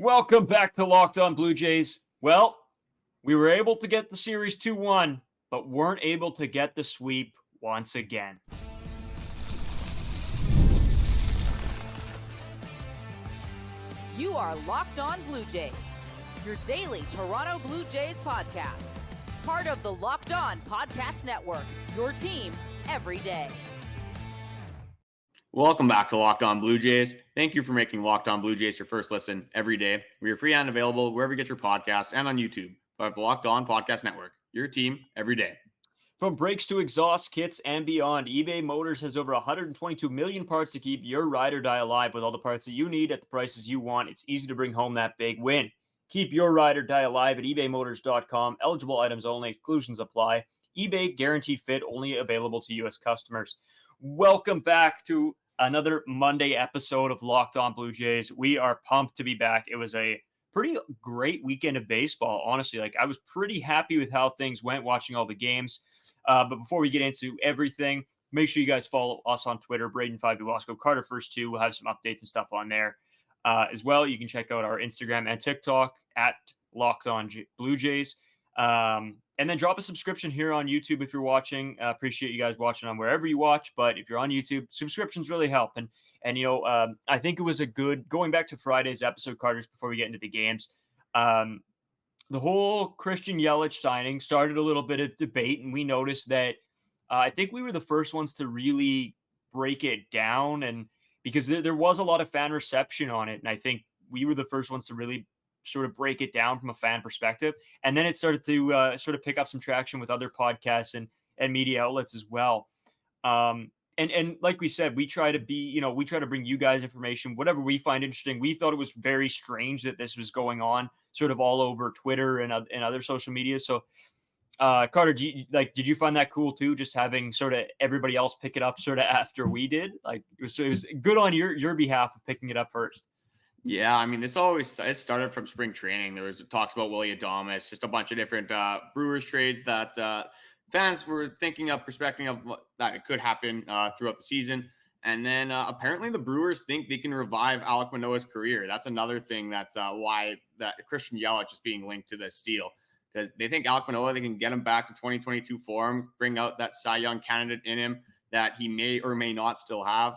Welcome back to Locked On Blue Jays. Well, we were able to get the series 2-1, but weren't able to get the sweep once again. You are Locked On Blue Jays, your daily Toronto Blue Jays podcast. Part of the Locked On Podcast Network, your team every day. Welcome back to Locked On Blue Jays. Thank you for making Locked On Blue Jays your first listen every day. We are free and available wherever you get your podcast and on YouTube. Part of the Locked On Podcast Network, your team every day. From brakes to exhaust kits and beyond, eBay Motors has over 122 million parts to keep your ride or die alive with all the parts that you need at the prices you want. It's easy to bring home that big win. Keep your ride or die alive at ebaymotors.com. Eligible items only. Exclusions apply. eBay guaranteed fit only available to U.S. customers. Welcome back to another Monday episode of Locked On Blue Jays. We are pumped to be back. It was a pretty great weekend of baseball, honestly. I was pretty happy with how things went watching all the games. But before we get into everything, make sure you guys follow us on Twitter, Braden5Duwasco, Carter First 2. We'll have some updates and stuff on there as well. You can check out our Instagram and TikTok at Locked On Blue Jays. And then drop a subscription here on YouTube if you're watching. Appreciate you guys watching on wherever you watch. But if you're on YouTube, subscriptions really help. And I think it was a good, going back to Friday's episode, Carter's, before we get into the games, the whole Christian Yelich signing started a little bit of debate. And we noticed that I think we were the first ones to really break it down. And because there was a lot of fan reception on it. And I think we were the first ones to really sort of break it down from a fan perspective. And then it started to sort of pick up some traction with other podcasts and media outlets as well. And like we said, we try to bring you guys information, whatever we find interesting. We thought it was very strange that this was going on sort of all over Twitter and other social media. So Carter, did you find that cool too? Just having sort of everybody else pick it up sort of after we did? It was good on your behalf of picking it up first. Yeah, I mean, it started from spring training. There was talks about Willie Adames, just a bunch of different Brewers trades that fans were thinking of, perspective of that it could happen throughout the season. And then apparently the Brewers think they can revive Alek Manoah's career. That's another thing that's why that Christian Yelich is being linked to this deal, because they think Alek Manoah, they can get him back to 2022 form, bring out that Cy Young candidate in him that he may or may not still have.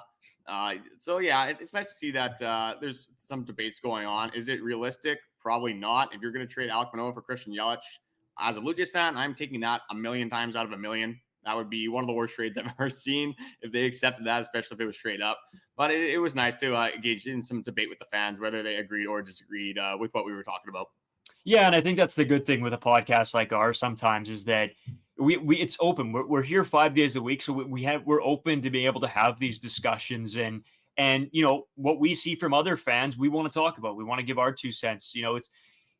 So yeah, it's nice to see that there's some debates going on. Is it realistic? Probably not. If you're going to trade Alek Manoah for Christian Yelich, as a Blue Jays fan, I'm taking that a million times out of a million. That would be one of the worst trades I've ever seen if they accepted that, especially if it was straight up. But it was nice to engage in some debate with the fans, whether they agreed or disagreed with what we were talking about. Yeah, and I think that's the good thing with a podcast like ours sometimes is that we it's open. We're here 5 days a week, so we're open to be able to have these discussions and what we see from other fans, we want to talk about. We want to give our 2 cents.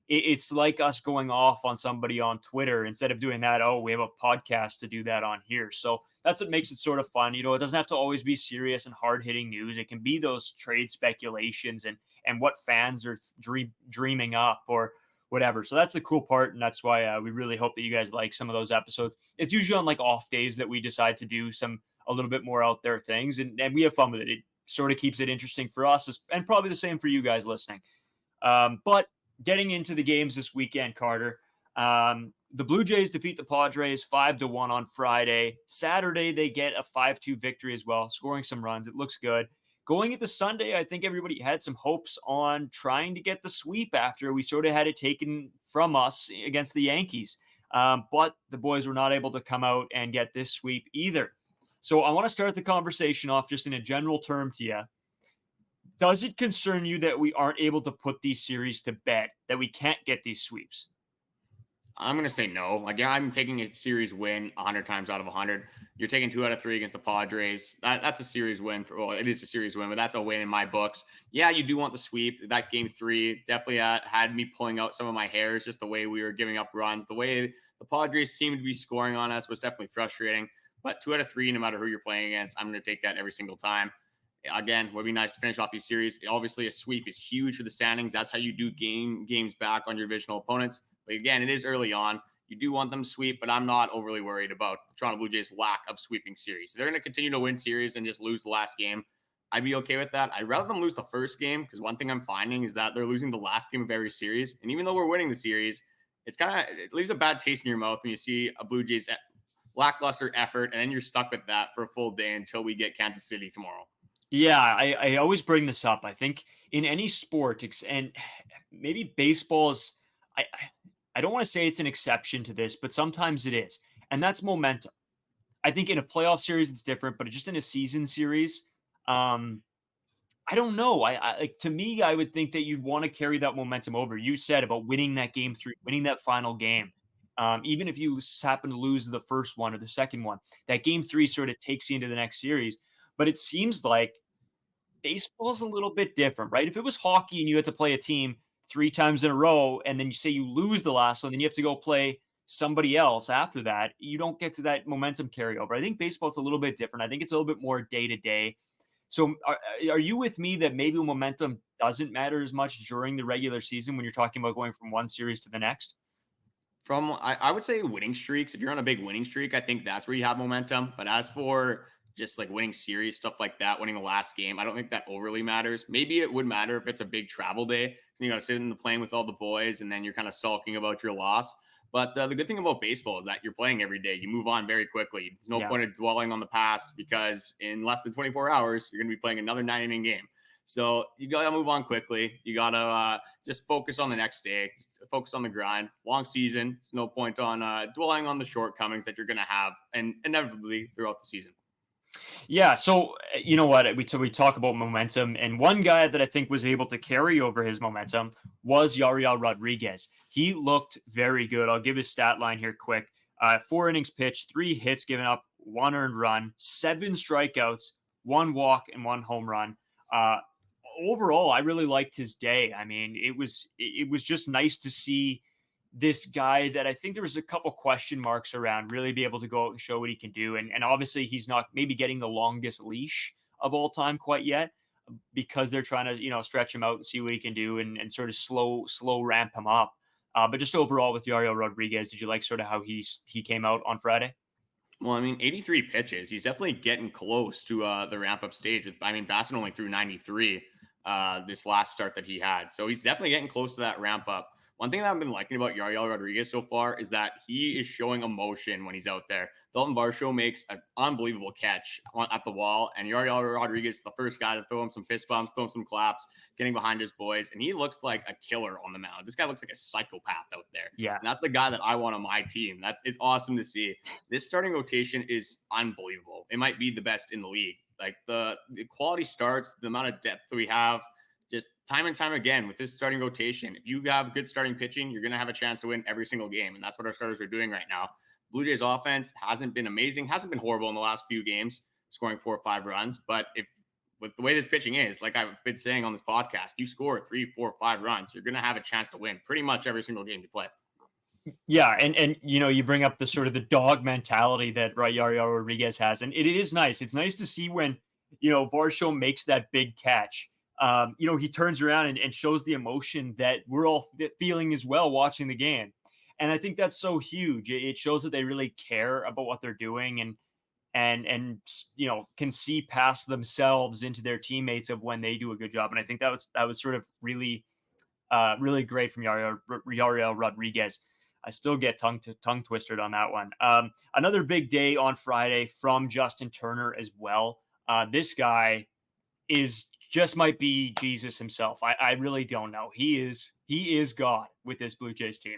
It's like us going off on somebody on Twitter instead of doing that. Oh, we have a podcast to do that on here. So that's what makes it sort of fun. It doesn't have to always be serious and hard hitting news. It can be those trade speculations and what fans are dreaming up or whatever. So that's the cool part. And that's why we really hope that you guys like some of those episodes. It's usually on off days that we decide to do a little bit more out there things. And we have fun with it. It sort of keeps it interesting for us and probably the same for you guys listening. But getting into the games this weekend, Carter, the Blue Jays defeat the Padres 5-1 on Friday. Saturday, they get a 5-2 victory as well, scoring some runs. It looks good. Going into Sunday, I think everybody had some hopes on trying to get the sweep after we sort of had it taken from us against the Yankees. But the boys were not able to come out and get this sweep either. So I want to start the conversation off just in a general term to you. Does it concern you that we aren't able to put these series to bed, that we can't get these sweeps? I'm going to say no. I'm taking a series win 100 times out of 100. You're taking 2 out of 3 against the Padres. That's a series win. It is a series win, but that's a win in my books. Yeah, you do want the sweep. That game 3 definitely had me pulling out some of my hairs, just the way we were giving up runs. The way the Padres seemed to be scoring on us was definitely frustrating. But 2 out of 3, no matter who you're playing against, I'm going to take that every single time. Again, it would be nice to finish off these series. Obviously, a sweep is huge for the standings. That's how you do games back on your divisional opponents. But again, it is early on. You do want them to sweep, but I'm not overly worried about the Toronto Blue Jays' lack of sweeping series. So they're going to continue to win series and just lose the last game. I'd be okay with that. I'd rather them lose the first game, because one thing I'm finding is that they're losing the last game of every series. And even though we're winning the series, it leaves a bad taste in your mouth when you see a Blue Jays lackluster effort, and then you're stuck with that for a full day until we get Kansas City tomorrow. Yeah, I always bring this up. I think in any sport, and maybe baseball is, I don't want to say it's an exception to this, but sometimes it is, and that's momentum. I think in a playoff series it's different, but just in a season series, um, I don't know. Like, to me, I would think that you'd want to carry that momentum over. You said about winning that game three, winning that final game. Even if you happen to lose the first one or the second one, that game three sort of takes you into the next series. But it seems like baseball's a little bit different, right? If it was hockey and you had to play a team 3 times in a row, and then you say you lose the last one, then you have to go play somebody else after that, you don't get to that momentum carryover. I think baseball's a little bit different. I think it's a little bit more day to day. So are you with me that maybe momentum doesn't matter as much during the regular season when you're talking about going from one series to the next? I would say winning streaks. If you're on a big winning streak, I think that's where you have momentum. But as for just like winning series, stuff like that, winning the last game, I don't think that overly matters. Maybe it would matter if it's a big travel day. So you got to sit in the plane with all the boys, and then you're kind of sulking about your loss. But the good thing about baseball is that you're playing every day. You move on very quickly. There's no Yeah. point of dwelling on the past, because in less than 24 hours, you're going to be playing another 9-inning game. So you got to move on quickly. You got to just focus on the next day, focus on the grind. Long season. There's no point on dwelling on the shortcomings that you're going to have and inevitably throughout the season. Yeah, so you know what? We talk about momentum, and one guy that I think was able to carry over his momentum was Yariel Rodriguez. He looked very good. I'll give his stat line here quick. 4 innings pitched, 3 hits given up, 1 earned run, 7 strikeouts, 1 walk, and 1 home run. Uh, Overall, I really liked his day. I mean, it was just nice to see this guy that I think there was a couple question marks around really be able to go out and show what he can do. And obviously he's not maybe getting the longest leash of all time quite yet, because they're trying to, stretch him out and see what he can do, and sort of slow ramp him up. But just overall with Yariel Rodriguez, did you like sort of how he came out on Friday? Well, I mean, 83 pitches. He's definitely getting close to the ramp up stage. Bassitt only threw 93 this last start that he had. So he's definitely getting close to that ramp up. One thing that I've been liking about Yariel Rodriguez so far is that he is showing emotion when he's out there. Daulton Varsho makes an unbelievable catch at the wall, and Yariel Rodriguez is the first guy to throw him some fist bumps, throw him some claps, getting behind his boys, and he looks like a killer on the mound. This guy looks like a psychopath out there. Yeah. And that's the guy that I want on my team. It's awesome to see. This starting rotation is unbelievable. It might be the best in the league. Like the quality starts, the amount of depth we have, just time and time again with this starting rotation. If you have good starting pitching, you're going to have a chance to win every single game. And that's what our starters are doing right now. Blue Jays offense hasn't been amazing, hasn't been horrible in the last few games, scoring 4 or 5 runs. But if with the way this pitching is, like I've been saying on this podcast, you score 3, 4, 5 runs, you're going to have a chance to win pretty much every single game you play. Yeah, and you bring up the sort of the dog mentality that Yariel Rodriguez has, and it is nice. It's nice to see when Varsho makes that big catch. He turns around and shows the emotion that we're all feeling as well watching the game, and I think that's so huge. It shows that they really care about what they're doing, and can see past themselves into their teammates of when they do a good job. And I think that was sort of really really great from Yariel Rodriguez. I still get tongue twisted on that one. Another big day on Friday from Justin Turner as well. This guy might be Jesus himself. I really don't know. He is God with this Blue Jays team.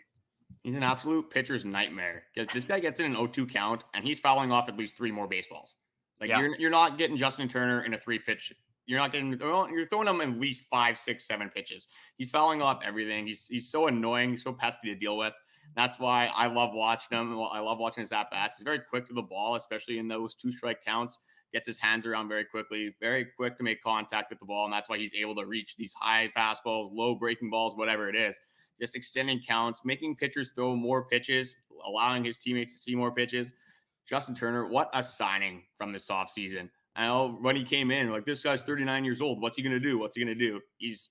He's an absolute pitcher's nightmare, because this guy gets in an 0-2 count and he's fouling off at least 3 more baseballs. Like you're not getting Justin Turner in a 3 pitch. You're throwing him at least 5, 6, 7 pitches. He's fouling off everything. He's so annoying, so pesky to deal with. That's why I love watching him. I love watching his at-bats. He's very quick to the ball, especially in those 2-strike counts. Gets his hands around very quickly, very quick to make contact with the ball, and that's why he's able to reach these high fastballs, low breaking balls, whatever it is. Just extending counts, making pitchers throw more pitches, allowing his teammates to see more pitches. Justin Turner, what a signing from this offseason. I know when he came in, like, this guy's 39 years old. What's he going to do? What's he going to do? He's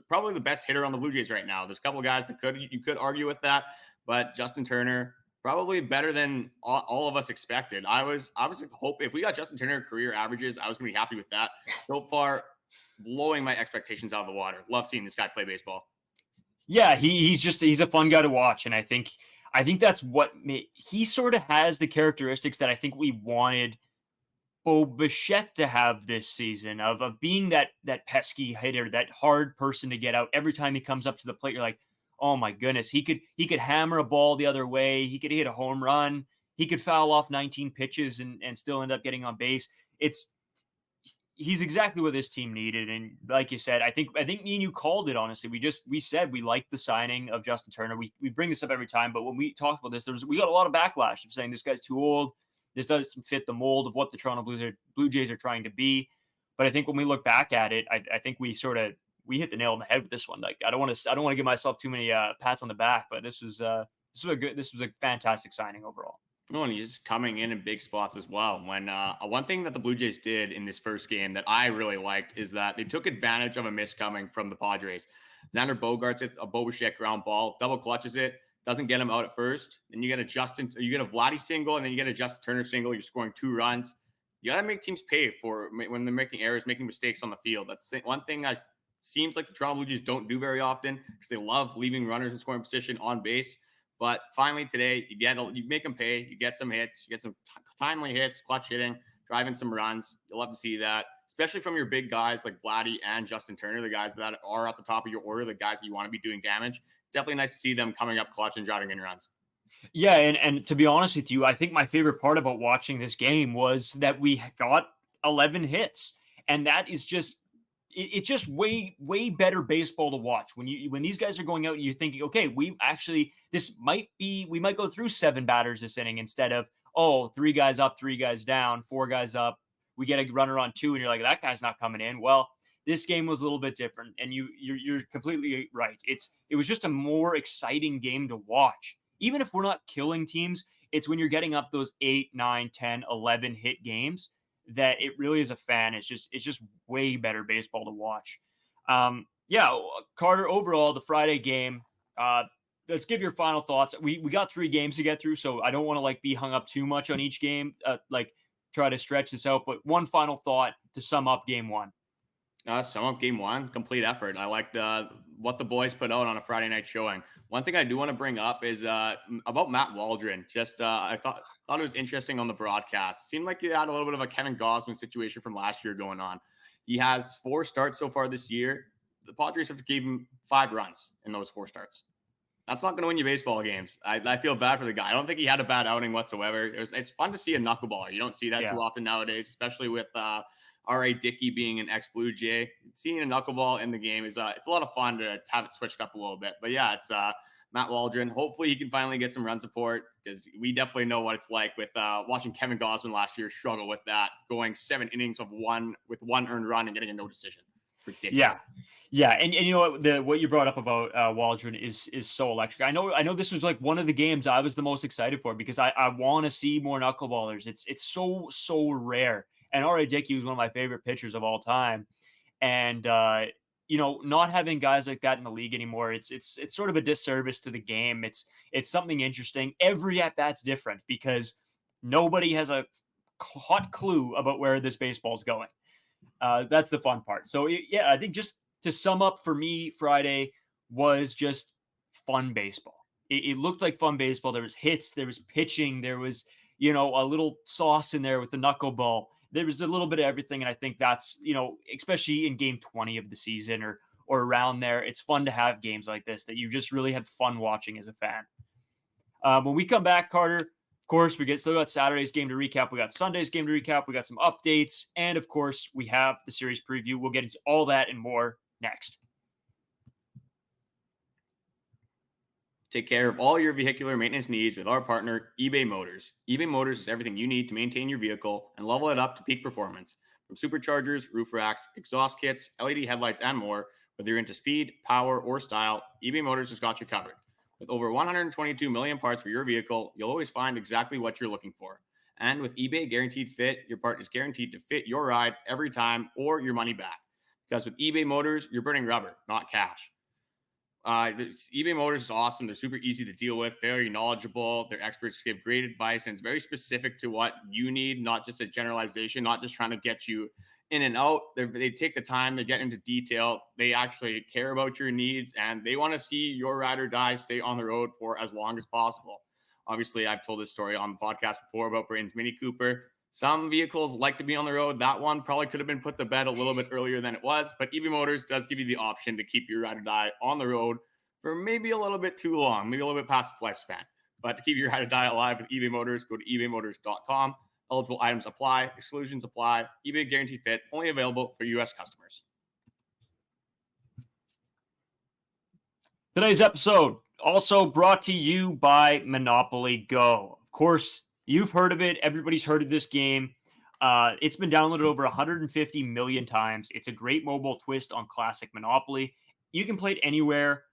probably the best hitter on the Blue Jays right now. There's a couple of guys that you could argue with that, but Justin Turner, Probably better than all of us expected. I was hoping if we got Justin Turner career averages, I was going to be happy with that. So far, blowing my expectations out of the water. Love seeing this guy play baseball. Yeah, he's a fun guy to watch, and I think that's what he sort of has the characteristics that I think we wanted Bo Bichette to have this season of being that pesky hitter, that hard person to get out every time he comes up to the plate. You're like, oh my goodness, he could hammer a ball the other way, he could hit a home run, he could foul off 19 pitches and still end up getting on base. It's He's exactly what this team needed. And like you said, I think me and you called it, honestly. We said we liked the signing of Justin Turner. We bring this up every time, but when we talked about this, we got a lot of backlash of saying this guy's too old. This doesn't fit the mold of what the Toronto Blue Jays are trying to be. But I think when we look back at it, I think we hit the nail on the head with this one. Like I don't want to give myself too many pats on the back, but this was a fantastic signing overall. Oh, and he's coming in big spots as well. When one thing that the Blue Jays did in this first game that I really liked is that they took advantage of a miss coming from the Padres. Xander Bogaerts hits a Bo Bichette ground ball, double clutches it, doesn't get him out at first. Then you get a Vladdy single, and then you get a Justin Turner single. You're scoring 2 runs. You got to make teams pay for when they're making errors, making mistakes on the field. That's one thing I seems like the Toronto Blue Jays don't do very often because they love leaving runners in scoring position on base. But finally today, you make them pay. You get some hits. You get some timely hits, clutch hitting, driving some runs. You'll love to see that, especially from your big guys like Vladdy and Justin Turner, the guys that are at the top of your order, the guys that you want to be doing damage. Definitely nice to see them coming up clutch and driving in runs. Yeah, and to be honest with you, I think my favorite part about watching this game was that we got 11 hits, and that is just it's just way better baseball to watch when these guys are going out and you're thinking, okay, we might go through 7 batters this inning instead of 3 guys up, 3 guys down, 4 guys up, we get a runner on 2, and you're like, that guy's not coming in. Well, this game was a little bit different, and you're completely right. It was just a more exciting game to watch. Even if we're not killing teams, it's when you're getting up those 8, 9, 10, 11 hit games that it really is a fan. It's just way better baseball to watch. Yeah, Carter, overall, the Friday game, let's give your final thoughts. We got 3 games to get through, so I don't want to be hung up too much on each game, try to stretch this out, but one final thought to sum up game 1. Sum up game 1, complete effort. I liked what the boys put out on a Friday night showing. One thing I do want to bring up is about Matt Waldron. Just I thought it was interesting on the broadcast. It seemed like he had a little bit of a Kevin Gausman situation from last year going on. He has 4 starts so far this year. The Padres have given him 5 runs in those 4 starts. That's not going to win you baseball games. I feel bad for the guy. I don't think he had a bad outing whatsoever. It's fun to see a knuckleballer. You don't see that too often nowadays, especially with R.A. Dickey being an ex-Blue Jay. Seeing a knuckleball in the game is it's a lot of fun to have it switched up a little bit. But yeah, it's Matt Waldron. Hopefully he can finally get some run support because we definitely know what it's like with watching Kevin Gausman last year struggle with that, going 7 innings with 1 earned run and getting a no decision. It's ridiculous. Yeah, and you know what you brought up about Waldron is so electric. I know this was one of the games I was the most excited for because I want to see more knuckleballers. It's so rare. And R.A. Dickey was one of my favorite pitchers of all time. And, not having guys like that in the league anymore, it's sort of a disservice to the game. It's something interesting. Every at-bat's different because nobody has a hot clue about where this baseball's going. That's the fun part. So, I think just to sum up for me, Friday was just fun baseball. It looked like fun baseball. There was hits, there was pitching, there was, a little sauce in there with the knuckleball. There was a little bit of everything. And I think that's, especially in game 20 of the season or around there, it's fun to have games like this that you just really had fun watching as a fan. When we come back, Carter, of course, still got Saturday's game to recap. We got Sunday's game to recap. We got some updates. And of course, we have the series preview. We'll get into all that and more next. Take care of all your vehicular maintenance needs with our partner, eBay Motors. eBay Motors is everything you need to maintain your vehicle and level it up to peak performance. From superchargers, roof racks, exhaust kits, LED headlights, and more, whether you're into speed, power, or style, eBay Motors has got you covered. With over 122 million parts for your vehicle, you'll always find exactly what you're looking for. And with eBay Guaranteed Fit, your part is guaranteed to fit your ride every time or your money back. Because with eBay Motors, you're burning rubber, not cash. eBay Motors is awesome. They're super easy to deal with, very knowledgeable. Their experts give great advice, and it's very specific to what you need, not just a generalization, not just trying to get you in and out. They take the time, they get into detail, they actually care about your needs, and they want to see your ride or die stay on the road for as long as possible. Obviously, I've told this story on the podcast before about Brayton's Mini Cooper. Some vehicles like to be on the road. That one probably could have been put to bed a little bit earlier than it was, but EV Motors does give you the option to keep your ride or die on the road for maybe a little bit too long, maybe a little bit past its lifespan. But to keep your ride or die alive with eBay Motors, go to ebaymotors.com. Eligible items apply, exclusions apply. eBay Guarantee Fit, only available for U.S. customers. Today's episode also brought to you by Monopoly Go. Of course, you've heard of it. Everybody's heard of this game. It's been downloaded over 150 million times. It's a great mobile twist on classic Monopoly. You can play it anywhere,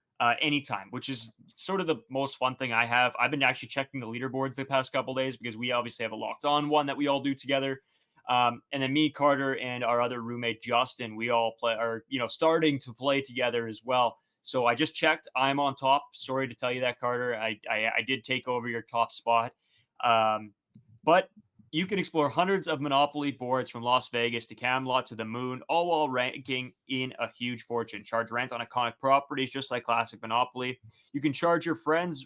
anytime, which is sort of the most fun thing I have. I've been actually checking the leaderboards the past couple days because we obviously have a locked on one that we all do together. And then me, Carter, and our other roommate Justin, we all are starting to play together as well. So I just checked. I'm on top. Sorry to tell you that, Carter. I did take over your top spot. But you can explore hundreds of Monopoly boards from Las Vegas to Camelot to the moon, all while ranking in a huge fortune. Charge rent on iconic properties, just like classic Monopoly. You can charge your friends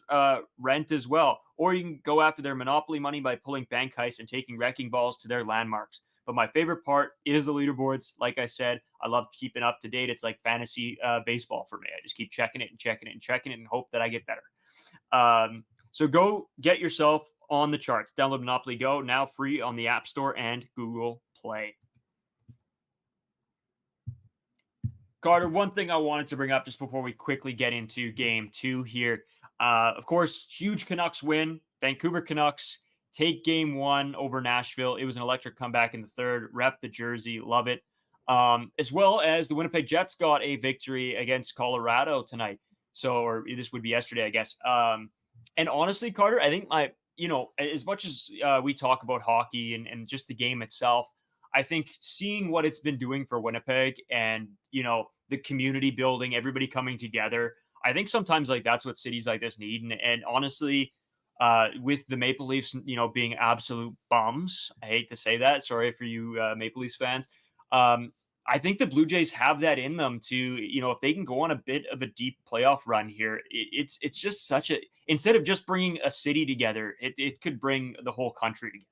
rent as well, or you can go after their Monopoly money by pulling bank heists and taking wrecking balls to their landmarks. But my favorite part is the leaderboards. Like I said, I love keeping up to date. It's like fantasy baseball for me. I just keep checking it and checking it and checking it and hope that I get better. So go get yourself on the charts. Download Monopoly Go, now free on the App Store and Google Play. Carter, one thing I wanted to bring up just before we quickly get into game 2 here. Of course, huge Canucks win. Vancouver Canucks take game 1 over Nashville. It was an electric comeback in the third. Rep the jersey. Love it. As well as the Winnipeg Jets got a victory against Colorado tonight. Or this would be yesterday, I guess. And honestly, Carter, I think as much as we talk about hockey and just the game itself, I think seeing what it's been doing for Winnipeg and, the community building, everybody coming together, I think sometimes that's what cities like this need. And honestly, with the Maple Leafs, being absolute bums, I hate to say that. Sorry for you Maple Leafs fans. I think the Blue Jays have that in them to, if they can go on a bit of a deep playoff run here, it's just instead of just bringing a city together, it could bring the whole country together.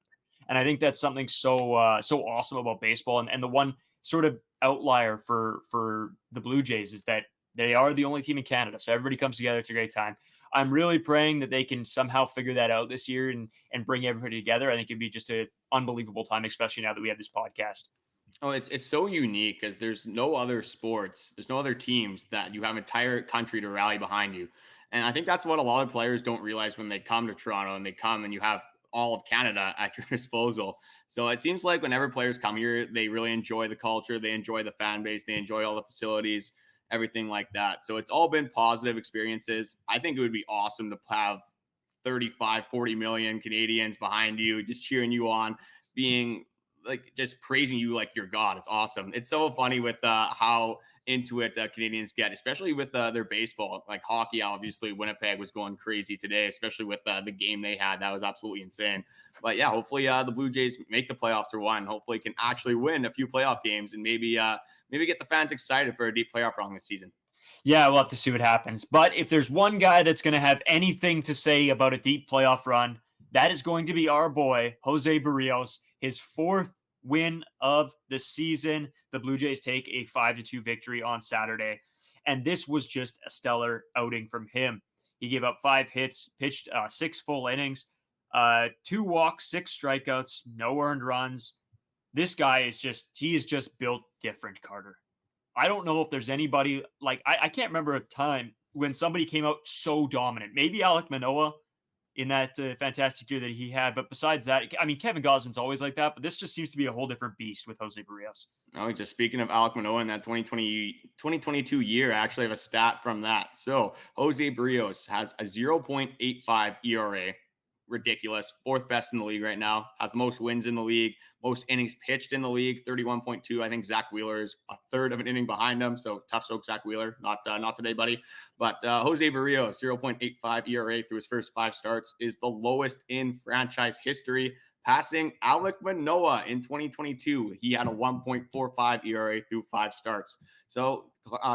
And I think that's something so awesome about baseball. And the one sort of outlier for the Blue Jays is that they are the only team in Canada. So everybody comes together. It's a great time. I'm really praying that they can somehow figure that out this year and bring everybody together. I think it'd be just an unbelievable time, especially now that we have this podcast. Oh, it's so unique because there's no other sports, there's no other teams that you have an entire country to rally behind you. And I think that's what a lot of players don't realize when they come to Toronto and they come and you have all of Canada at your disposal. So it seems like whenever players come here, they really enjoy the culture, they enjoy the fan base, they enjoy all the facilities, everything like that. So it's all been positive experiences. I think it would be awesome to have 35, 40 million Canadians behind you, just cheering you on, being just praising you like you're God. It's awesome. It's so funny with how into it Canadians get, especially with their baseball. Like hockey, obviously Winnipeg was going crazy today, especially with the game they had. That was absolutely insane. But yeah, hopefully the Blue Jays make the playoffs for one. Hopefully can actually win a few playoff games and maybe get the fans excited for a deep playoff run this season. Yeah, we'll have to see what happens. But if there's one guy that's going to have anything to say about a deep playoff run, that is going to be our boy, Jose Berrios. His 4th win of the season. The Blue Jays take a 5-2 victory on Saturday. And this was just a stellar outing from him. He gave up 5 hits, pitched 6 full innings, 2 walks, 6 strikeouts, no earned runs. This guy is just built different, Carter. I don't know if there's anybody I can't remember a time when somebody came out so dominant. Maybe Alek Manoah in that fantastic year that he had. But besides that, I mean, Kevin Gosman's always like that, but this just seems to be a whole different beast with Jose Berrios. Oh, just speaking of Alek Manoah in that 2022 year, I actually have a stat from that. So Jose Berrios has a 0.85 ERA, ridiculous. Fourth best in the league right now. Has the most wins in the league, most innings pitched in the league, 31.2. I think Zach Wheeler is a third of an inning behind him. So tough soak, Zach Wheeler. Not today, buddy. But Jose Berrios, 0.85 ERA through his first 5 starts, is the lowest in franchise history, passing Alek Manoah in 2022. He had a 1.45 ERA through 5 starts. So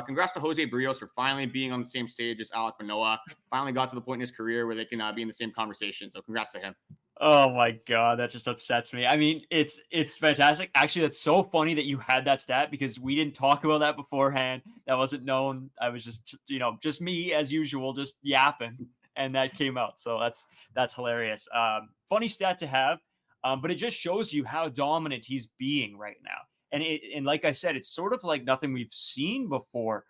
congrats to Jose Berrios for finally being on the same stage as Alek Manoah. Finally got to the point in his career where they can be in the same conversation. So congrats to him. Oh my God, that just upsets me. I mean, it's fantastic. Actually, that's so funny that you had that stat because we didn't talk about that beforehand. That wasn't known. I was just, just me as usual, just yapping, and that came out. So that's hilarious. Funny stat to have, but it just shows you how dominant he's being right now. And like I said, it's sort of like nothing we've seen before.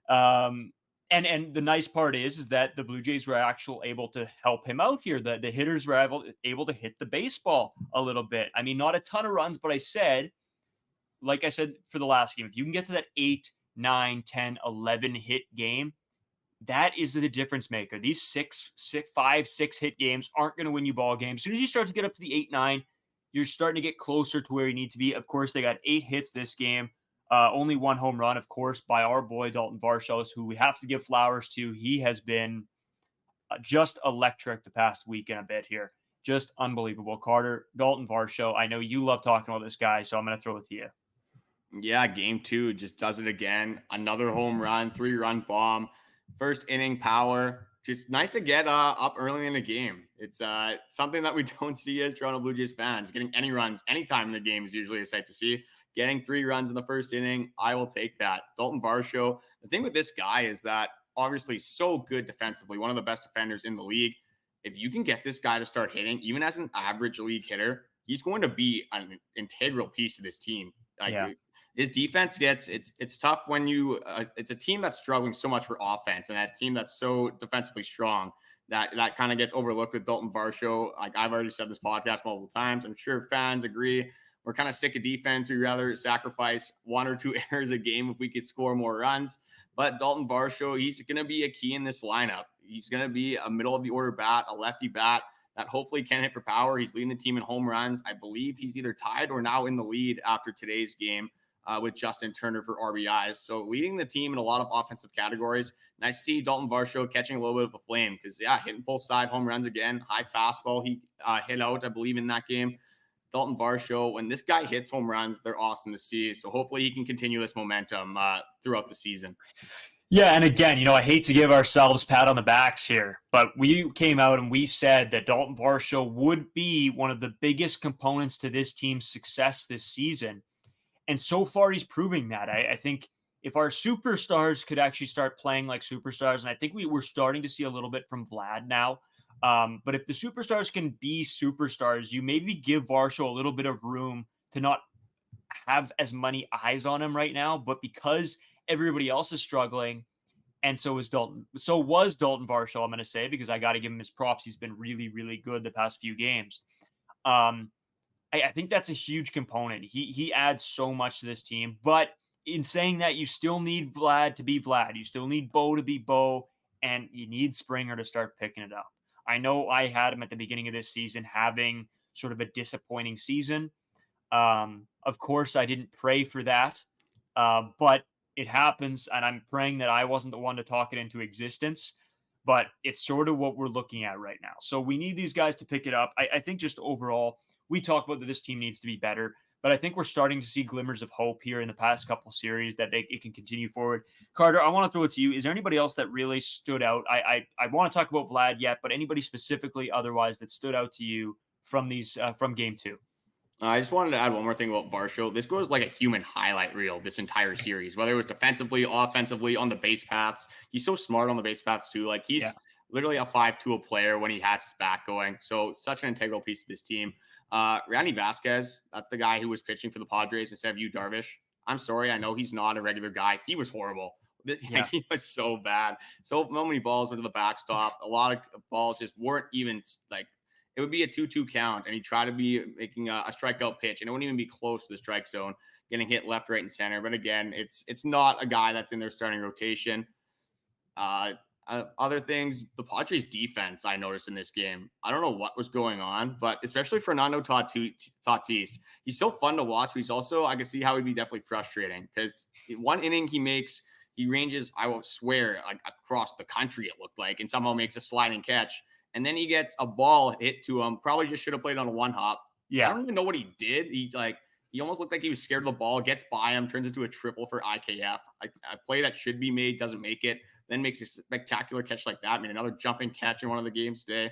And the nice part is that the Blue Jays were actually able to help him out here. The hitters were able to hit the baseball a little bit. I mean, not a ton of runs, but like I said for the last game, if you can get to that 8, 9, 10, 11 hit game, that is the difference maker. These 5, 6 hit games aren't going to win you ball games. As soon as you start to get up to the 8, 9, you're starting to get closer to where you need to be. Of course, they got 8 hits this game. Only 1 home run, of course, by our boy Daulton Varsho, who we have to give flowers to. He has been just electric the past week and a bit here. Just unbelievable. Carter, Daulton Varsho, I know you love talking about this guy, so I'm going to throw it to you. Yeah, game 2 just does it again. Another home run, 3-run bomb, first inning power. Just nice to get up early in the game. It's something that we don't see as Toronto Blue Jays fans. Getting any runs anytime in the game is usually a sight to see. Getting 3 runs in the first inning, I will take that. Daulton Varsho, the thing with this guy is that obviously so good defensively, one of the best defenders in the league. If you can get this guy to start hitting, even as an average league hitter, he's going to be an integral piece of this team. His defense it's tough when it's a team that's struggling so much for offense, and that team that's so defensively strong that kind of gets overlooked with Daulton Varsho. Like I've already said this podcast multiple times. I'm sure fans agree. We're kind of sick of defense. We'd rather sacrifice 1 or 2 errors a game if we could score more runs. But Daulton Varsho, he's going to be a key in this lineup. He's going to be a middle of the order bat, a lefty bat that hopefully can hit for power. He's leading the team in home runs. I believe he's either tied or now in the lead after today's game with Justin Turner for RBIs. So leading the team in a lot of offensive categories. Nice to see Daulton Varsho catching a little bit of a flame because, hitting both side home runs again. High fastball he hit out, I believe, in that game. Daulton Varsho, when this guy hits home runs, they're awesome to see. So hopefully he can continue this momentum throughout the season. Yeah, and again, I hate to give ourselves pat on the backs here, but we came out and we said that Daulton Varsho would be one of the biggest components to this team's success this season. And so far, he's proving that. I think if our superstars could actually start playing like superstars, and I think we're starting to see a little bit from Vlad now, but if the superstars can be superstars, you maybe give Varsho a little bit of room to not have as many eyes on him right now. But because everybody else is struggling, and so was Daulton Varsho, I'm going to say, because I got to give him his props. He's been really, really good the past few games. I think that's a huge component. He adds so much to this team. But in saying that, you still need Vlad to be Vlad. You still need Bo to be Bo, and you need Springer to start picking it up. I know I had him at the beginning of this season having sort of a disappointing season. Of course, I didn't pray for that, but it happens, and I'm praying that I wasn't the one to talk it into existence. But it's sort of what we're looking at right now. So we need these guys to pick it up. I think just overall, we talk about that this team needs to be better, but I think we're starting to see glimmers of hope here in the past couple series that it can continue forward. Carter, I want to throw it to you. Is there anybody else that really stood out? I want to talk about Vlad yet, but anybody specifically otherwise that stood out to you from from game 2? I just wanted to add one more thing about Varsho. This goes like a human highlight reel this entire series, whether it was defensively, offensively, on the base paths. He's so smart on the base paths too. Like he's literally a 5-tool player when he has his back going. So such an integral piece of this team. Randy Vasquez, that's the guy who was pitching for the Padres instead of Yu Darvish. I'm sorry. I know he's not a regular guy. He was horrible. He was so bad. So many balls went to the backstop. A lot of balls just weren't even like, it would be a 2-2 count, and he tried to be making a strikeout pitch, and it wouldn't even be close to the strike zone, getting hit left, right, and center. But again, it's not a guy that's in their starting rotation. Other things, the Padres defense I noticed in this game. I don't know what was going on, but especially Fernando Tatis, he's so fun to watch. But he's also, I can see how he'd be definitely frustrating because one inning he ranges, I will swear, like across the country, it looked like, and somehow makes a sliding catch. And then he gets a ball hit to him. Probably just should have played on a one hop. I don't even know what he did. He almost looked like he was scared of the ball, gets by him, turns into a triple for IKF. A play that should be made, doesn't make it, then makes a spectacular catch like that. I mean, another jumping catch in one of the games today.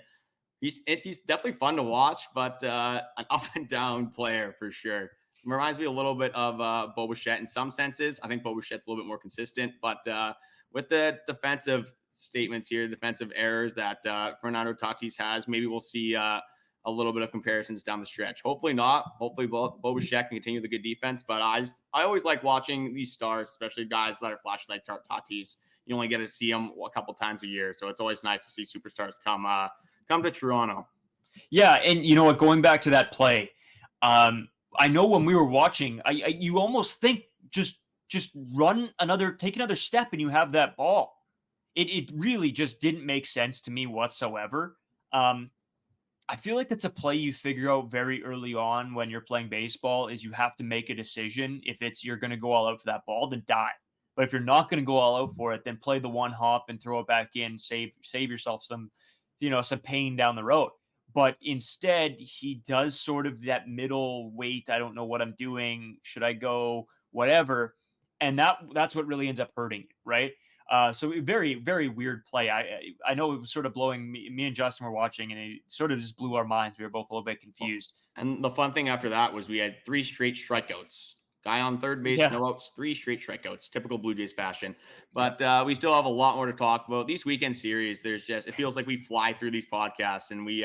He's definitely fun to watch, but an up and down player for sure. Reminds me a little bit of Bo Bichette in some senses. I think Bo Bichette's a little bit more consistent, but with the defensive statements here, defensive errors that Fernando Tatis has, maybe we'll see a little bit of comparisons down the stretch. Hopefully not. Hopefully Bo Bichette can continue the good defense, but I always like watching these stars, especially guys that are flashy like Tatis. You only get to see them a couple times a year, so it's always nice to see superstars come to Toronto. Yeah, and you know what? Going back to that play, I know when we were watching, you almost think just take another step, and you have that ball. It really just didn't make sense to me whatsoever. I feel like that's a play you figure out very early on when you're playing baseball. Is you have to make a decision. If you're going to go all out for that ball, then dive. But if you're not going to go all out for it, then play the one hop and throw it back in. Save yourself some pain down the road. But instead, he does sort of that middle wait. I don't know what I'm doing. Should I go? Whatever. And that's what really ends up hurting you, right? So very, very weird play. I know it was sort of blowing me and Justin were watching, and it sort of just blew our minds. We were both a little bit confused. And the fun thing after that was we had 3 straight strikeouts. Guy on third base, no outs, 3 straight strikeouts, typical Blue Jays fashion. But we still have a lot more to talk about. These weekend series, it feels like we fly through these podcasts, and we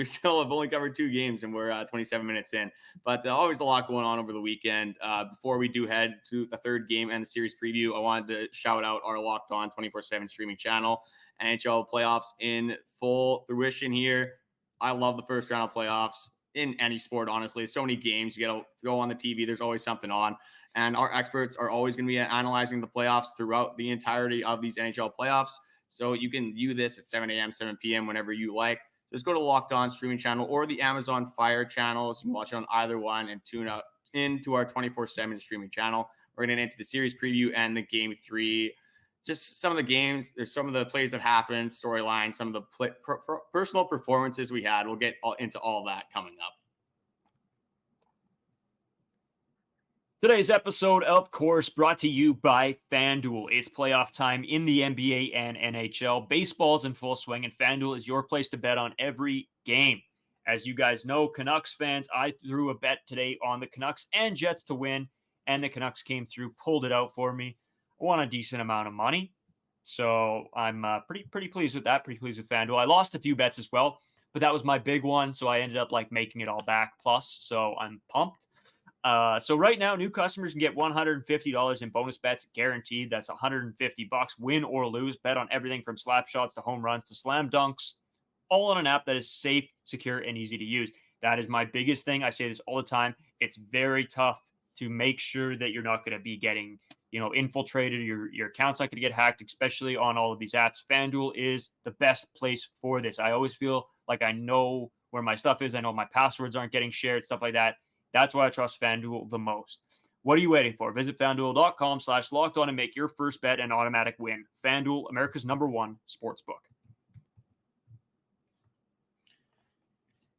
still have only covered 2 games, and we're 27 minutes in. But always a lot going on over the weekend. Before we do head to the third game and the series preview, I wanted to shout out our Locked On 24/7 streaming channel. NHL playoffs in full fruition here. I love the first round of playoffs in any sport, honestly. So many games. You got to go on the TV. There's always something on. And our experts are always going to be analyzing the playoffs throughout the entirety of these NHL playoffs. So you can view this at 7 a.m., 7 p.m., whenever you like. Just go to Locked On streaming channel or the Amazon Fire channels. You can watch it on either one and tune out into our 24/7 streaming channel. We're going to get into the series preview and the game 3. Just some of the games. There's some of the plays that happened, storylines, some of the personal performances we had. We'll get into all that coming up. Today's episode, of course, brought to you by FanDuel. It's playoff time in the NBA and NHL. Baseball's in full swing, and FanDuel is your place to bet on every game. As you guys know, Canucks fans, I threw a bet today on the Canucks and Jets to win, and the Canucks came through, pulled it out for me. I won a decent amount of money, so I'm pretty pleased with that, pretty pleased with FanDuel. I lost a few bets as well, but that was my big one, so I ended up making it all back plus, so I'm pumped. So right now, new customers can get $150 in bonus bets guaranteed. That's $150, win or lose. Bet on everything from slap shots to home runs to slam dunks, all on an app that is safe, secure, and easy to use. That is my biggest thing. I say this all the time. It's very tough to make sure that you're not going to be getting, infiltrated. Your account's not going to get hacked, especially on all of these apps. FanDuel is the best place for this. I always feel like I know where my stuff is. I know my passwords aren't getting shared, stuff like that. That's why I trust FanDuel the most. What are you waiting for? Visit FanDuel.com/lockedon and make your first bet an automatic win. FanDuel, America's #1 sportsbook.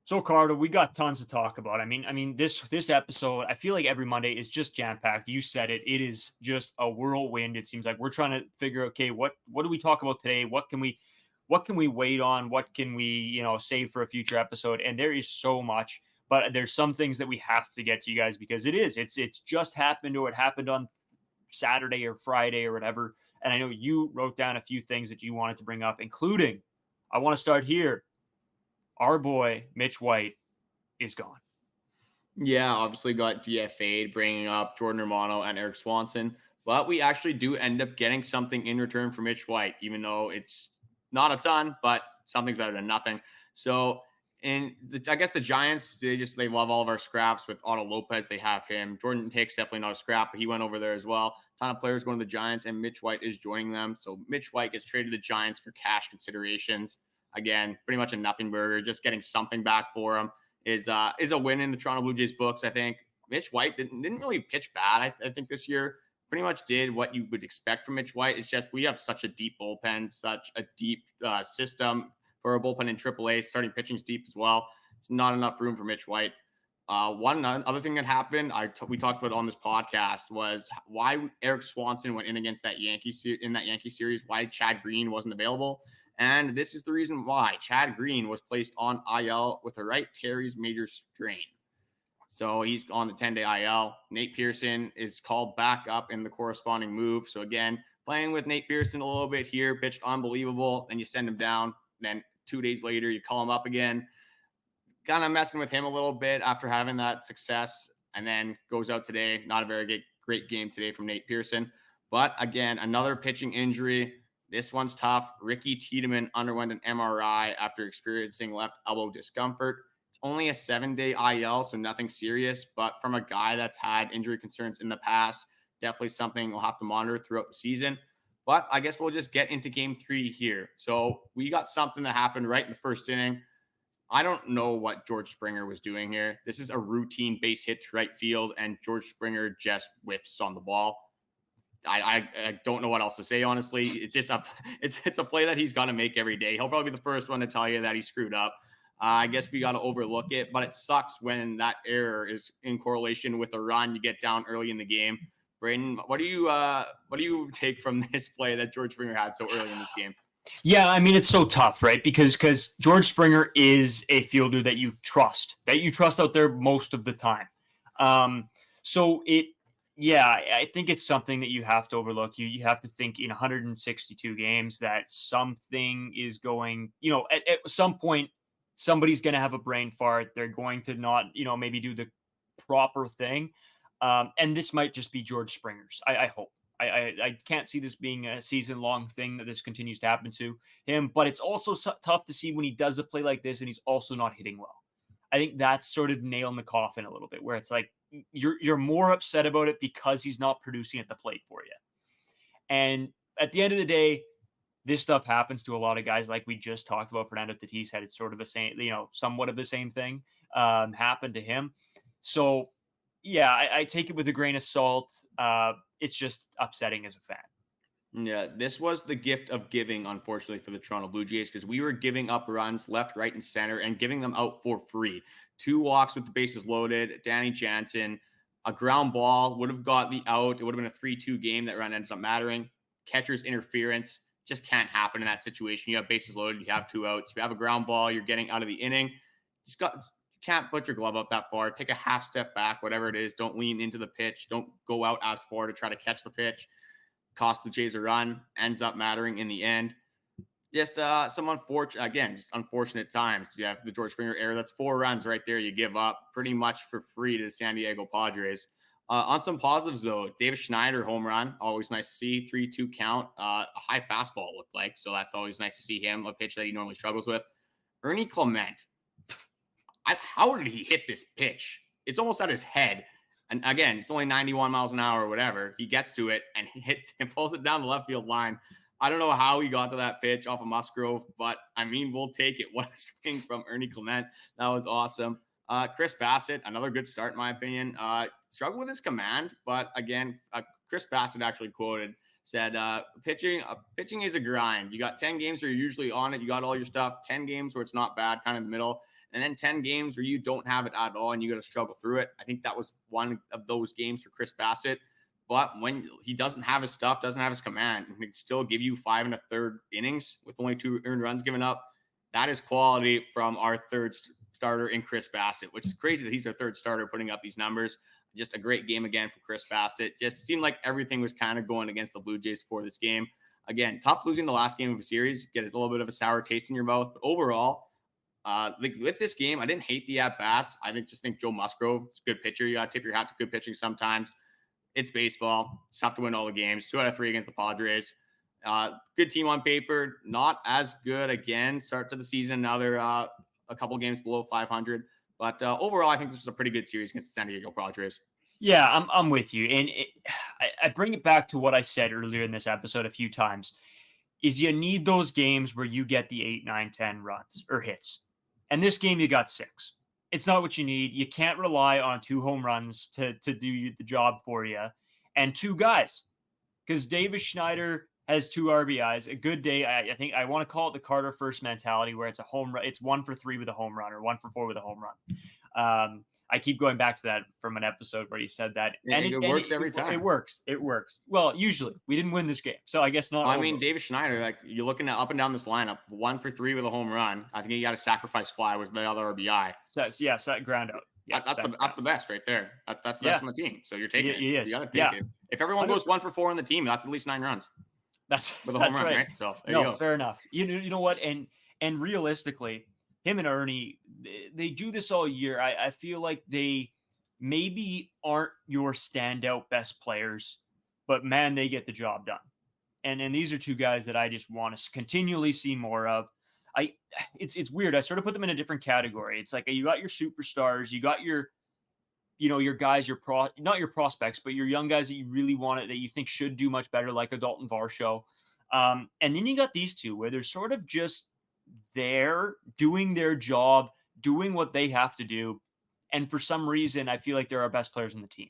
So, Carter, we got tons to talk about. I mean, this episode, I feel like every Monday is just jam-packed. You said it. It is just a whirlwind. It seems like we're trying to figure, okay, what do we talk about today? What can we wait on? What can we, save for a future episode? And there is so much. But there's some things that we have to get to, you guys, because it's just happened, or it happened on Saturday or Friday or whatever. And I know you wrote down a few things that you wanted to bring up, including, I want to start here. Our boy, Mitch White, is gone. Yeah, obviously got DFA'd, bringing up Jordan Romano and Eric Swanson. But we actually do end up getting something in return for Mitch White, even though it's not a ton, but something's better than nothing. So I guess the Giants, they love all of our scraps with Otto Lopez. They have him. Jordan Hicks, definitely not a scrap, but he went over there as well. A ton of players going to the Giants, and Mitch White is joining them. So Mitch White gets traded to the Giants for cash considerations. Again, pretty much a nothing burger. Just getting something back for him is a win in the Toronto Blue Jays books. I think Mitch White didn't really pitch bad. I think this year pretty much did what you would expect from Mitch White. It's just we have such a deep bullpen, such a deep system for a bullpen in AAA. Starting pitching's deep as well. It's not enough room for Mitch White. One other thing that happened, we talked about on this podcast, was why Eric Swanson went in against that Yankee series. Why Chad Green wasn't available, and this is the reason why. Chad Green was placed on IL with a right teres major strain. So he's on the 10-day IL. Nate Pearson is called back up in the corresponding move. So again, playing with Nate Pearson a little bit here, pitched unbelievable, then you send him down. Then 2 days later, you call him up again. Kind of messing with him a little bit after having that success, and then goes out today. Not a very great game today from Nate Pearson. But again, another pitching injury. This one's tough. Ricky Tiedemann underwent an MRI after experiencing left elbow discomfort. It's only a 7-day IL, so nothing serious. But from a guy that's had injury concerns in the past, definitely something we'll have to monitor throughout the season. But I guess we'll just get into game 3 here. So we got something that happened right in the first inning. I don't know what George Springer was doing here. This is a routine base hit to right field, and George Springer just whiffs on the ball. I don't know what else to say, honestly. It's just it's a play that he's gonna make every day. He'll probably be the first one to tell you that he screwed up. I guess we got to overlook it, but it sucks when that error is in correlation with a run you get down early in the game. Braden, what do you take from this play that George Springer had so early in this game? Yeah, I mean, it's so tough, right? Because George Springer is a fielder that you trust out there most of the time. I think it's something that you have to overlook. You have to think in 162 games that something is going, at some point, somebody's going to have a brain fart. They're going to not, maybe do the proper thing. And this might just be George Springer's. I hope. I can't see this being a season-long thing that this continues to happen to him, but it's also tough to see when he does a play like this and he's also not hitting well. I think that's sort of nail in the coffin a little bit, where it's like you're more upset about it because he's not producing at the plate for you. And at the end of the day, this stuff happens to a lot of guys, like we just talked about. Fernando Tatis had it sort of somewhat of the same thing happen to him. So yeah, I take it with a grain of salt. It's just upsetting as a fan. Yeah, this was the gift of giving, unfortunately, for the Toronto Blue Jays, because we were giving up runs left, right, and center and giving them out for free. 2 walks with the bases loaded. Danny Jansen, a ground ball would have got the out. It would have been a 3-2 game. That run ends up mattering. Catcher's interference just can't happen in that situation. You have bases loaded. You have 2 outs. You have a ground ball. You're getting out of the inning. You can't put your glove up that far. Take a half step back, whatever it is. Don't lean into the pitch. Don't go out as far to try to catch the pitch. Cost the Jays a run. Ends up mattering in the end. Just some unfortunate times. You have the George Springer error. That's 4 runs right there. You give up pretty much for free to the San Diego Padres. On some positives, though, Davis Schneider home run. Always nice to see. 3-2 count. A high fastball looked like. So that's always nice to see him. A pitch that he normally struggles with. Ernie Clement. How did he hit this pitch? It's almost at his head. And again, it's only 91 miles an hour or whatever. He gets to it and pulls it down the left field line. I don't know how he got to that pitch off of Musgrove, but I mean, we'll take it. What a swing from Ernie Clement. That was awesome. Chris Bassitt, another good start, in my opinion. Struggled with his command, but again, Chris Bassitt actually said, pitching is a grind. You got 10 games where you're usually on it. You got all your stuff. 10 games where it's not bad, kind of in the middle. And then 10 games where you don't have it at all and you got to struggle through it. I think that was one of those games for Chris Bassitt. But when he doesn't have his stuff, doesn't have his command, and he can still give you 5 1/3 innings with only 2 earned runs given up, that is quality from our third starter in Chris Bassitt, which is crazy that he's our third starter putting up these numbers. Just a great game again from Chris Bassitt. Just seemed like everything was kind of going against the Blue Jays for this game. Again, tough losing the last game of a series. Get a little bit of a sour taste in your mouth. But overall, with this game, I didn't hate the at-bats. I just think Joe Musgrove is a good pitcher. You got to tip your hat to good pitching sometimes. It's baseball. It's tough to win all the games. 2 out of 3 against the Padres. Good team on paper. Not as good again. Start to the season. Now they're a couple games below 500. But overall, I think this was a pretty good series against the San Diego Padres. Yeah, I'm with you, and I bring it back to what I said earlier in this episode a few times. Is you need those games where you get the 8, 9, 10 runs or hits, and this game you got 6. It's not what you need. You can't rely on 2 home runs to do the job for you, and 2 guys, because Davis Schneider has 2 RBIs. A good day, I think I want to call it the Carter first mentality, where it's a home run. It's 1 for 3 with a home run, or 1 for 4 with a home run. I keep going back to that from an episode where you said that. And it works every time. It works. Well, usually we didn't win this game, so I guess not. I mean, David Schneider, like you're looking at up and down this lineup, 1 for 3 with a home run. I think he got a sacrifice fly was the other RBI. That ground out. Yeah, that's the best right there. That's the best on the team. So you're taking it. You got to take it. If everyone goes 1 for 4 on the team, that's at least 9 runs. That's with a home run, right? So there you go. Fair enough. You know what? And realistically, him and Ernie, they do this all year. I feel like they maybe aren't your standout best players, but man, they get the job done. And these are 2 guys that I just want to continually see more of. It's weird. I sort of put them in a different category. It's like you got your superstars, you got your guys, not your prospects, but your young guys that you really want that you think should do much better, like a Daulton Varsho. And then you got these 2 where they're sort of just there doing their job, doing what they have to do. And for some reason, I feel like they're our best players in the team.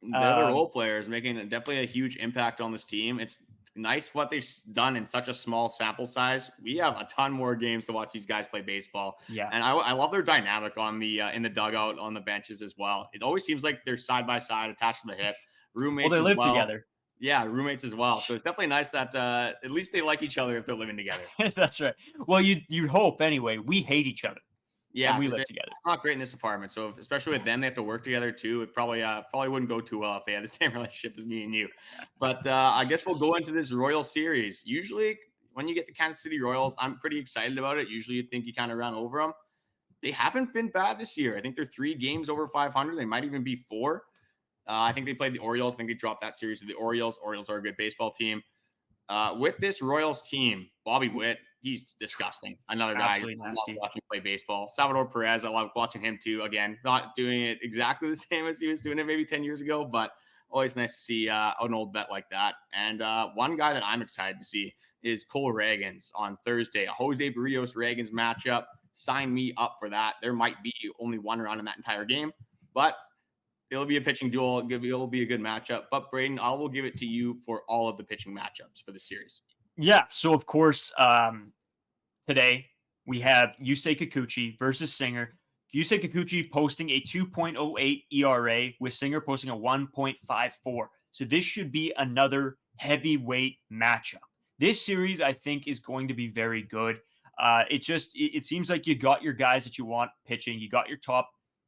They're the role players, making definitely a huge impact on this team. It's nice what they've done in such a small sample size. We have a ton more games to watch these guys play baseball. Yeah. And I love their dynamic on the in the dugout, on the benches as well. It always seems like they're side by side, attached to the hip. Roommates. Well, they live together. Yeah, roommates as well. So it's definitely nice that at least they like each other if they're living together. That's right. Well, you'd hope anyway. We hate each other. Yeah, and we live together. It's not great in this apartment. So especially with them, they have to work together too. It probably wouldn't go too well if they had the same relationship as me and you. But I guess we'll go into this Royals series. Usually when you get the Kansas City Royals, I'm pretty excited about it. Usually you think you kind of run over them. They haven't been bad this year. I think they're 3 games over 500. They might even be 4. I think they played the Orioles. I think they dropped that series to the Orioles. Orioles are a good baseball team. With this Royals team, Bobby Witt, he's disgusting. Another guy I love watching play baseball. Salvador Perez, I love watching him too. Again, not doing it exactly the same as he was doing it maybe 10 years ago, but always nice to see an old vet like that. And one guy that I'm excited to see is Cole Ragans on Thursday. A Jose Berrios Ragans matchup. Sign me up for that. There might be only 1 run in that entire game, but it'll be a pitching duel. It'll be a good matchup. But Braden, I will give it to you for all of the pitching matchups for the series. Yeah. So of course, today we have Yusei Kikuchi versus Singer. Yusei Kikuchi posting a 2.08 ERA with Singer posting a 1.54. So this should be another heavyweight matchup. This series, I think, is going to be very good. It seems like you got your guys that you want pitching. You got your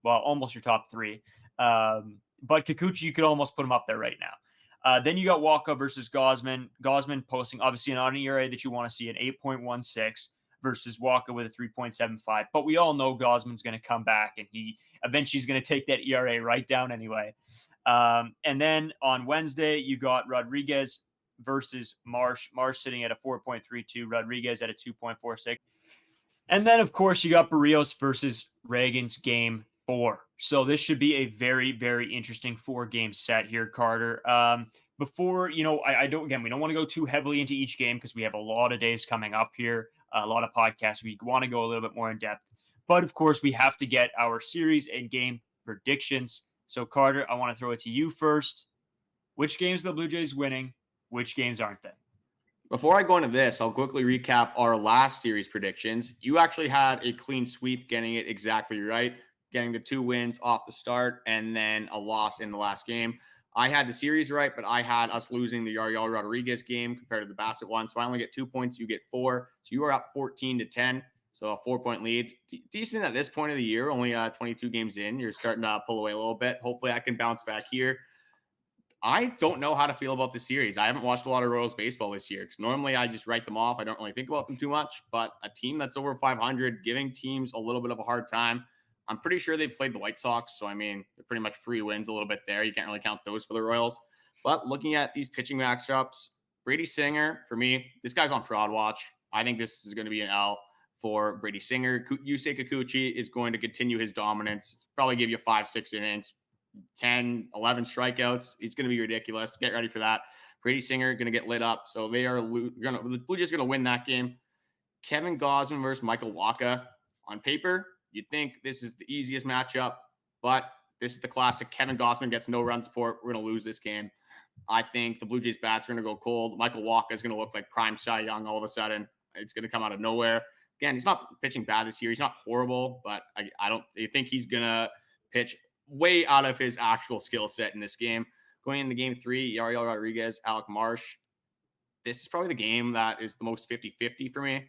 almost your top 3. But Kikuchi, you could almost put him up there right now. Then you got Walker versus Gausman. Gausman posting obviously an ERA that you want to see, an 8.16 versus Walker with a 3.75. But we all know Gausman's going to come back and he eventually is going to take that ERA right down anyway. And then on Wednesday, you got Rodriguez versus Marsh. Marsh sitting at a 4.32, Rodriguez at a 2.46. And then, of course, you got Berrios versus Ragans game 4. So this should be a very, very interesting 4-game set here, Carter. Before, we don't want to go too heavily into each game because we have a lot of days coming up here, a lot of podcasts. We want to go a little bit more in depth. But of course, we have to get our series and game predictions. So Carter, I want to throw it to you first. Which games are the Blue Jays winning? Which games aren't they? Before I go into this, I'll quickly recap our last series predictions. You actually had a clean sweep, getting it exactly right, getting the 2 wins off the start, and then a loss in the last game. I had the series right, but I had us losing the Yariel Rodriguez game compared to the Bassitt one. So I only get 2 points. You get 4. So you are up 14-10. So a 4-point lead. Decent at this point of the year. Only 22 games in. You're starting to pull away a little bit. Hopefully I can bounce back here. I don't know how to feel about the series. I haven't watched a lot of Royals baseball this year because normally I just write them off. I don't really think about them too much. But a team that's over 500, giving teams a little bit of a hard time. I'm pretty sure they've played the White Sox. So, I mean, they're pretty much free wins a little bit there. You can't really count those for the Royals. But looking at these pitching matchups, Brady Singer, for me, this guy's on fraud watch. I think this is going to be an L for Brady Singer. Yusei Kikuchi is going to continue his dominance, probably give you 5-6 innings, 10, 11 strikeouts. It's going to be ridiculous. Get ready for that. Brady Singer going to get lit up. So the Blue Jays going to win that game. Kevin Gausman versus Michael Wacha. On paper, you'd think this is the easiest matchup, but this is the classic. Kevin Gausman gets no run support. We're going to lose this game. I think the Blue Jays bats are going to go cold. Michael Wacha is going to look like prime Cy Young all of a sudden. It's going to come out of nowhere. Again, he's not pitching bad this year. He's not horrible, but I think he's going to pitch way out of his actual skill set in this game. Going into game 3, Yariel Rodriguez, Alec Marsh. This is probably the game that is the most 50-50 for me.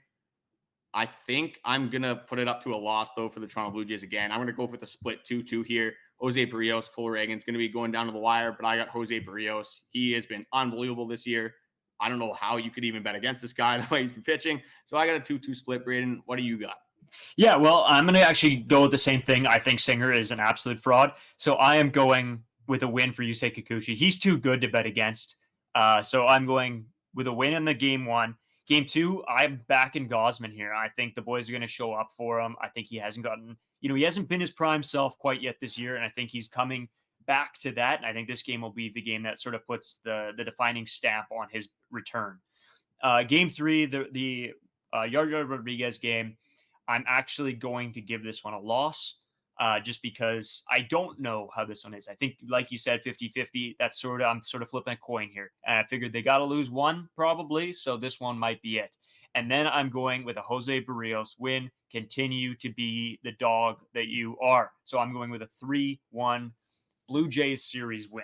I think I'm going to put it up to a loss, though, for the Toronto Blue Jays again. I'm going to go with a split 2-2 here. Jose Berrios, Cole Reagan's going to be going down to the wire, but I got Jose Berrios. He has been unbelievable this year. I don't know how you could even bet against this guy the way he's been pitching. So I got a 2-2 split, Braden. What do you got? Yeah, well, I'm going to actually go with the same thing. I think Singer is an absolute fraud. So I am going with a win for Yusei Kikuchi. He's too good to bet against. So I'm going with a win in the game 1. Game 2, I'm backing Gausman here. I think the boys are going to show up for him. I think he hasn't been his prime self quite yet this year, and I think he's coming back to that. And I think this game will be the game that sort of puts the defining stamp on his return. Game 3, the Yariel Rodriguez game, I'm actually going to give this one a loss. Just because I don't know how this one is. I think, like you said, 50-50, I'm sort of flipping a coin here. And I figured they got to lose one probably, so this one might be it. And then I'm going with a Jose Berrios win, continue to be the dog that you are. So I'm going with a 3-1 Blue Jays series win.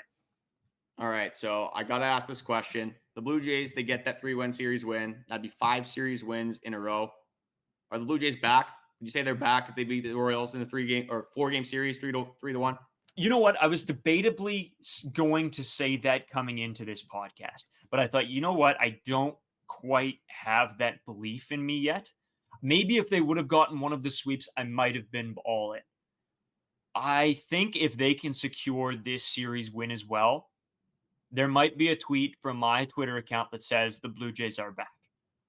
All right, so I got to ask this question. The Blue Jays, they get that 3-1 series win. That'd be 5 series wins in a row. Are the Blue Jays back? Would you say they're back if they beat the Orioles in a 4-game series, 3-1? You know what? I was debatably going to say that coming into this podcast, but I thought, you know what? I don't quite have that belief in me yet. Maybe if they would have gotten one of the sweeps, I might have been all in. I think if they can secure this series win as well, there might be a tweet from my Twitter account that says the Blue Jays are back.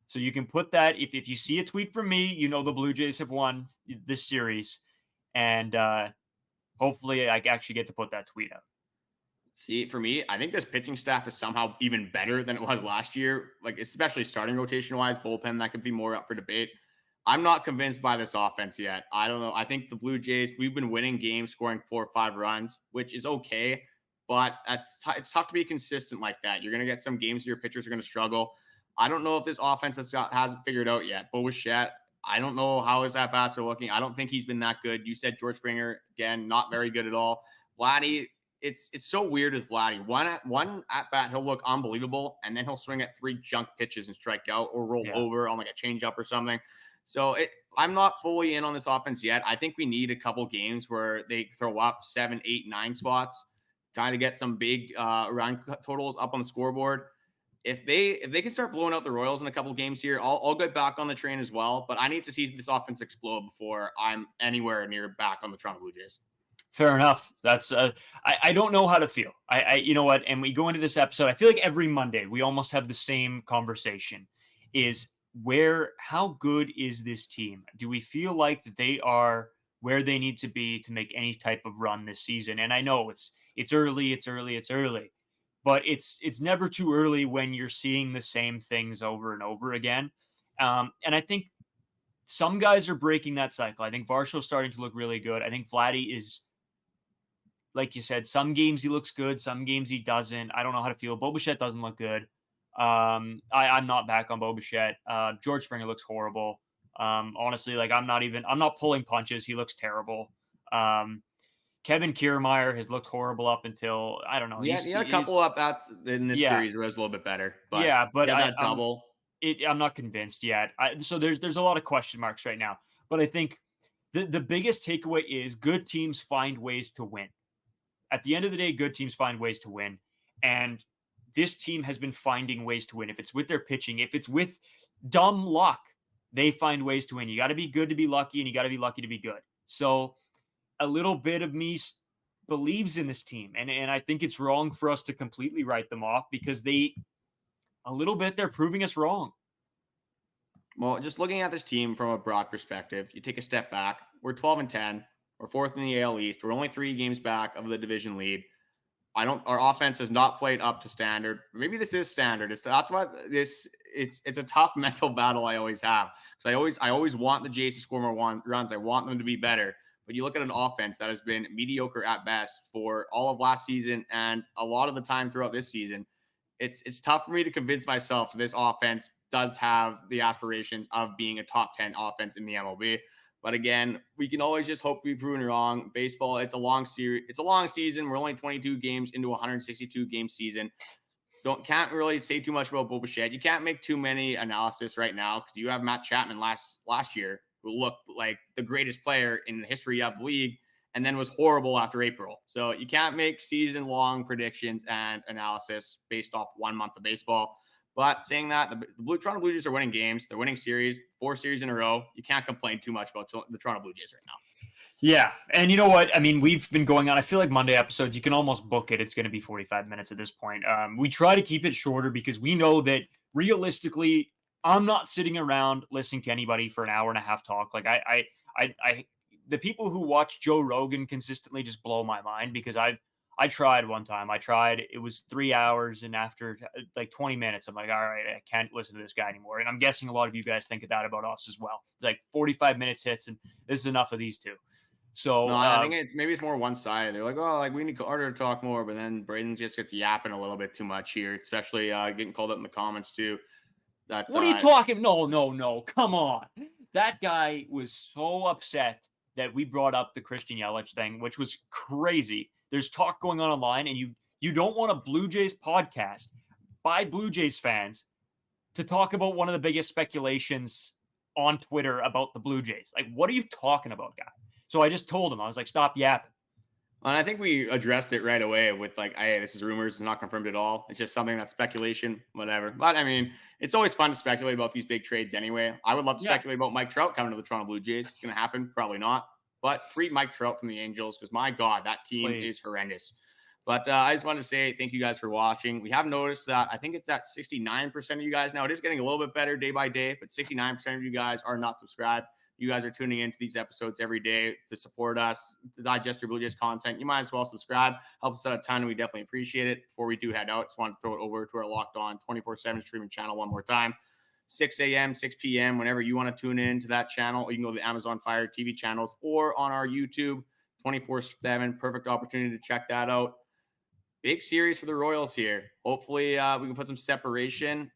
So you can put that, if you see a tweet from me, you know the Blue Jays have won this series. And hopefully I actually get to put that tweet out. See, for me, I think this pitching staff is somehow even better than it was last year. Like, especially starting rotation-wise, bullpen, that could be more up for debate. I'm not convinced by this offense yet. I don't know. I think the Blue Jays, we've been winning games, scoring 4 or 5 runs, which is okay. But it's tough to be consistent like that. You're going to get some games where your pitchers are going to struggle. I don't know if this offense hasn't figured out yet. Bo Bichette, I don't know how his at-bats are looking. I don't think he's been that good. You said George Springer, again, not very good at all. Vladdy, it's so weird with Vladdy. One at-bat, he'll look unbelievable, and then he'll swing at 3 junk pitches and strike out or roll over on like a changeup or something. So I'm not fully in on this offense yet. I think we need a couple games where they throw up 7, 8, 9 spots, kind of get some big run totals up on the scoreboard. If they can start blowing out the Royals in a couple of games here, I'll get back on the train as well. But I need to see this offense explode before I'm anywhere near back on the Toronto Blue Jays. Fair enough. That's I don't know how to feel. I you know what? And we go into this episode. I feel like every Monday we almost have the same conversation. Is how good is this team? Do we feel like that they are where they need to be to make any type of run this season? And I know it's early. But it's never too early when you're seeing the same things over and over again. And I think some guys are breaking that cycle. I think Varsho's starting to look really good. I think Vladdy is, like you said, some games he looks good, some games he doesn't. I don't know how to feel. Bo Bichette doesn't look good. I'm not back on Bo Bichette. George Springer looks horrible. Honestly, like I'm not pulling punches. He looks terrible. Kevin Kiermaier has looked horrible up until, I don't know. He had a couple up-bats in this series where it was a little bit better. But but I'm not convinced yet. So there's a lot of question marks right now. But I think the biggest takeaway is good teams find ways to win. At the end of the day, good teams find ways to win. And this team has been finding ways to win. If it's with their pitching, if it's with dumb luck, they find ways to win. You got to be good to be lucky, and you got to be lucky to be good. So a little bit of me believes in this team. And I think it's wrong for us to completely write them off because they're proving us wrong. Well, just looking at this team from a broad perspective, you take a step back. We're 12-10. We're fourth in the AL East. We're only 3 games back of the division lead. Our offense has not played up to standard. Maybe this is standard. That's why it's a tough mental battle I always have, because I always want the Jays to score more runs. I want them to be better. But you look at an offense that has been mediocre at best for all of last season and a lot of the time throughout this season. It's tough for me to convince myself this offense does have the aspirations of being a top 10 offense in the MLB. But again, we can always just hope to be proven wrong. Baseball, it's a long series. It's a long season. We're only 22 games into a 162 game season. Can't really say too much about Bo Bichette. You can't make too many analysis right now because you have Matt Chapman last year, who looked like the greatest player in the history of the league and then was horrible after April. So you can't make season-long predictions and analysis based off 1 month of baseball. But saying that, the Toronto Blue Jays are winning games. They're winning series, 4 series in a row. You can't complain too much about the Toronto Blue Jays right now. Yeah, and you know what? I mean, we've been going on. I feel like Monday episodes, you can almost book it. It's going to be 45 minutes at this point. We try to keep it shorter because we know that realistically, I'm not sitting around listening to anybody for an hour and a half talk. Like the people who watch Joe Rogan consistently just blow my mind because I tried one time. It was 3 hours, and after like 20 minutes, I'm like, all right, I can't listen to this guy anymore. And I'm guessing a lot of you guys think that about us as well. It's like 45 minutes hits, and this is enough of these two. So no, I think it's more one-sided. They're like, oh, like we need Carter to talk more, but then Braden just gets yapping a little bit too much here, especially getting called out in the comments too. What are you talking? No, come on. That guy was so upset that we brought up the Christian Yelich thing, which was crazy. There's talk going on online, and you don't want a Blue Jays podcast by Blue Jays fans to talk about one of the biggest speculations on Twitter about the Blue Jays. Like, what are you talking about, guy? So I just told him, I was like, stop yapping. And I think we addressed it right away with like, hey, this is rumors. It's not confirmed at all. It's just something that's speculation, whatever. But I mean, it's always fun to speculate about these big trades anyway. I would love to speculate about Mike Trout coming to the Toronto Blue Jays. It's going to happen. Probably not. But free Mike Trout from the Angels because, my God, that team is horrendous. But I just wanted to say thank you guys for watching. We have noticed that I think it's at 69% of you guys now. It is getting a little bit better day by day, but 69% of you guys are not subscribed. You guys are tuning into these episodes every day to support us, to digest your Blue Jays content. You might as well subscribe. Helps us out a ton, and we definitely appreciate it. Before we do head out, just want to throw it over to our Locked On 24/7 streaming channel one more time. 6 a.m., 6 p.m., whenever you want to tune in to that channel, or you can go to the Amazon Fire TV channels or on our YouTube 24/7. Perfect opportunity to check that out. Big series for the Royals here. Hopefully, we can put some separation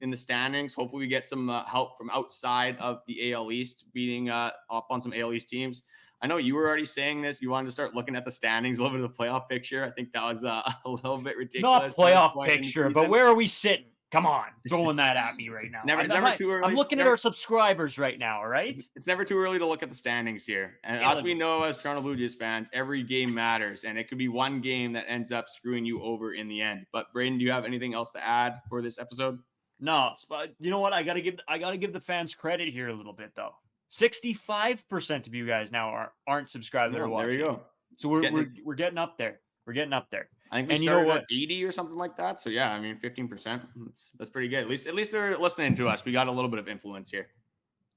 in the standings. Hopefully, we get some help from outside of the AL East, beating up on some AL East teams. I know you were already saying this. You wanted to start looking at the standings, a little bit of the playoff picture. I think that was a little bit ridiculous. Not playoff picture, but where are we sitting? Come on, throwing that at me right now. It's never too early. I'm looking at our subscribers right now, all right? It's never too early to look at the standings here. And as we know, as Toronto Blue Jays fans, every game matters. And it could be one game that ends up screwing you over in the end. But Braden, do you have anything else to add for this episode? No, but you know what? I gotta give the fans credit here a little bit though. 65% of you guys now aren't subscribed that are watching. There you go. So we're getting up there. We're getting up there. I think we started at 80 or something like that. So yeah, I mean 15%. That's pretty good. At least they're listening to us. We got a little bit of influence here.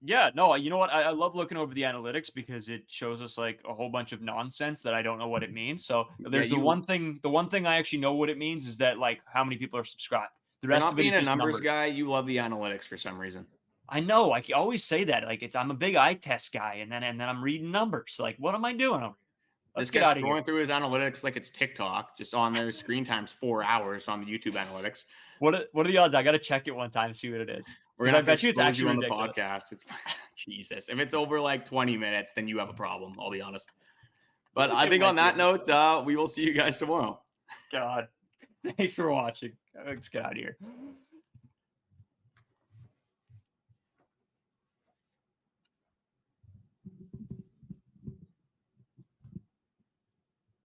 Yeah, no, you know what? I love looking over the analytics because it shows us like a whole bunch of nonsense that I don't know what it means. So there's the one thing I actually know what it means is that like how many people are subscribed. The rest of it is just a numbers numbers. Guy, you love the analytics for some reason. I know. I always say that. Like I'm a big eye test guy, and then I'm reading numbers. Like, what am I doing over here? Let's get out of here. Going through his analytics like it's TikTok, just on their screen time's 4 hours on the YouTube analytics. What are the odds? I got to check it one time, see what it is. I bet you it's actually on the podcast. Jesus. If it's over like 20 minutes, then you have a problem. I'll be honest. But I think on that note, we will see you guys tomorrow. God, thanks for watching. Let's get out of here.